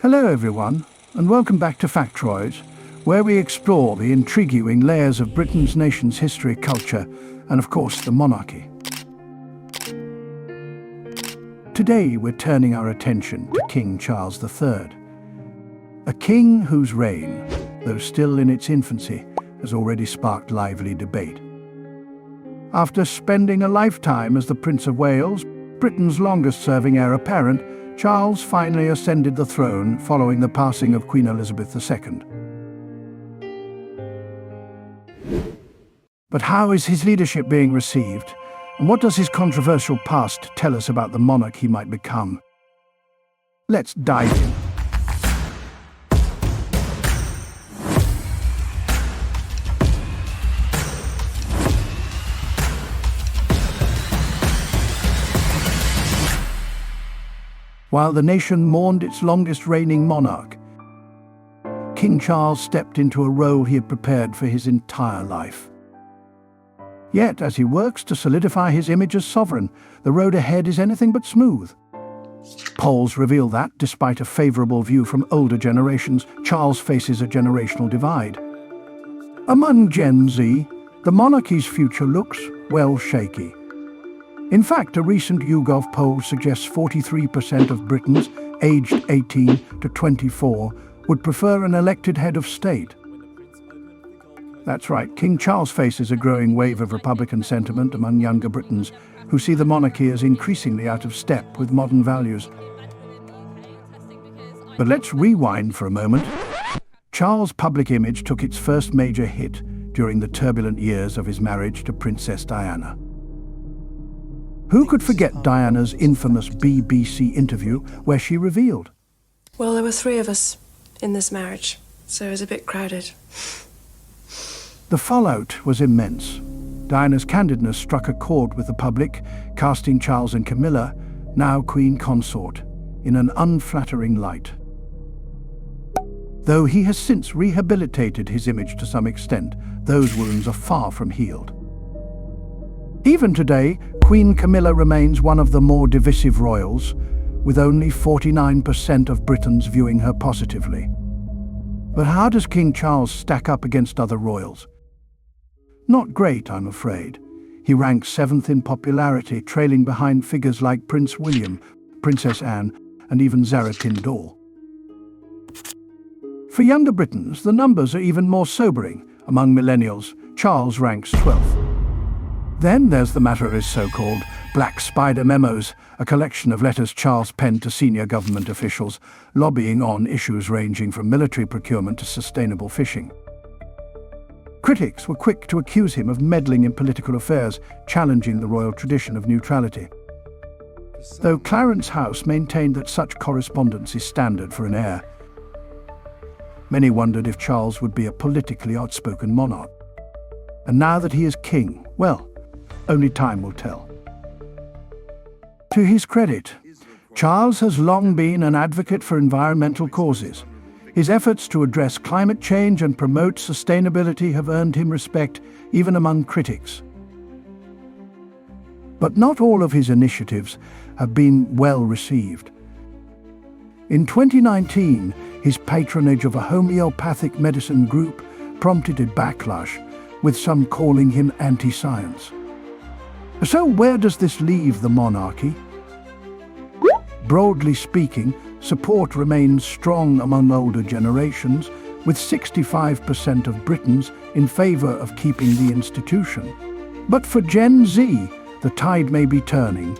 Hello everyone, and welcome back to Factroids, where we explore the intriguing layers of Britain's nation's history, culture, and of course the monarchy. Today we're turning our attention to King Charles III, a king whose reign, though still in its infancy, has already sparked lively debate. After spending a lifetime as the Prince of Wales, Britain's longest-serving heir apparent, Charles finally ascended the throne following the passing of Queen Elizabeth II. But how is his leadership being received, and what does his controversial past tell us about the monarch he might become? Let's dive in. While the nation mourned its longest reigning monarch, King Charles stepped into a role he had prepared for his entire life. Yet, as he works to solidify his image as sovereign, the road ahead is anything but smooth. Polls reveal that, despite a favourable view from older generations, Charles faces a generational divide. Among Gen Z, the monarchy's future looks, well, shaky. In fact, a recent YouGov poll suggests 43% of Britons aged 18 to 24 would prefer an elected head of state. That's right, King Charles faces a growing wave of Republican sentiment among younger Britons who see the monarchy as increasingly out of step with modern values. But let's rewind for a moment. Charles' public image took its first major hit during the turbulent years of his marriage to Princess Diana. Who could forget Diana's infamous BBC interview where she revealed, "Well, there were three of us in this marriage, so it was a bit crowded." The fallout was immense. Diana's candidness struck a chord with the public, casting Charles and Camilla, now Queen Consort, in an unflattering light. Though he has since rehabilitated his image to some extent, those wounds are far from healed. Even today, Queen Camilla remains one of the more divisive royals, with only 49% of Britons viewing her positively. But how does King Charles stack up against other royals? Not great, I'm afraid. He ranks 7th in popularity, trailing behind figures like Prince William, Princess Anne, and even Zara Tindall. For younger Britons, the numbers are even more sobering. Among millennials, Charles ranks 12th. Then there's the matter of his so-called Black Spider memos, a collection of letters Charles penned to senior government officials, lobbying on issues ranging from military procurement to sustainable fishing. Critics were quick to accuse him of meddling in political affairs, challenging the royal tradition of neutrality. Though Clarence House maintained that such correspondence is standard for an heir, many wondered if Charles would be a politically outspoken monarch. And now that he is king, well, only time will tell. To his credit, Charles has long been an advocate for environmental causes. His efforts to address climate change and promote sustainability have earned him respect even among critics. But not all of his initiatives have been well received. In 2019, his patronage of a homeopathic medicine group prompted a backlash, with some calling him anti-science. So where does this leave the monarchy? Broadly speaking, support remains strong among older generations, with 65% of Britons in favour of keeping the institution. But for Gen Z, the tide may be turning.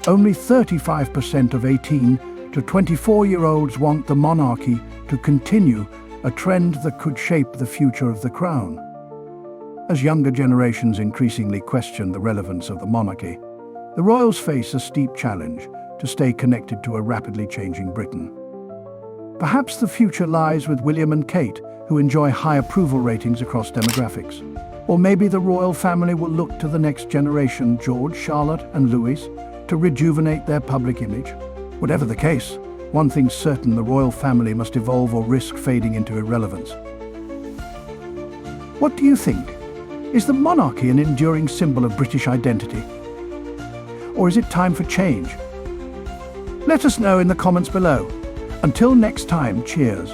Only 35% of 18 to 24-year-olds want the monarchy to continue, a trend that could shape the future of the crown. As younger generations increasingly question the relevance of the monarchy, the royals face a steep challenge to stay connected to a rapidly changing Britain. Perhaps the future lies with William and Kate, who enjoy high approval ratings across demographics. Or maybe the royal family will look to the next generation, George, Charlotte, and Louis, to rejuvenate their public image. Whatever the case, one thing's certain: the royal family must evolve or risk fading into irrelevance. What do you think? Is the monarchy an enduring symbol of British identity? Or is it time for change? Let us know in the comments below. Until next time, cheers.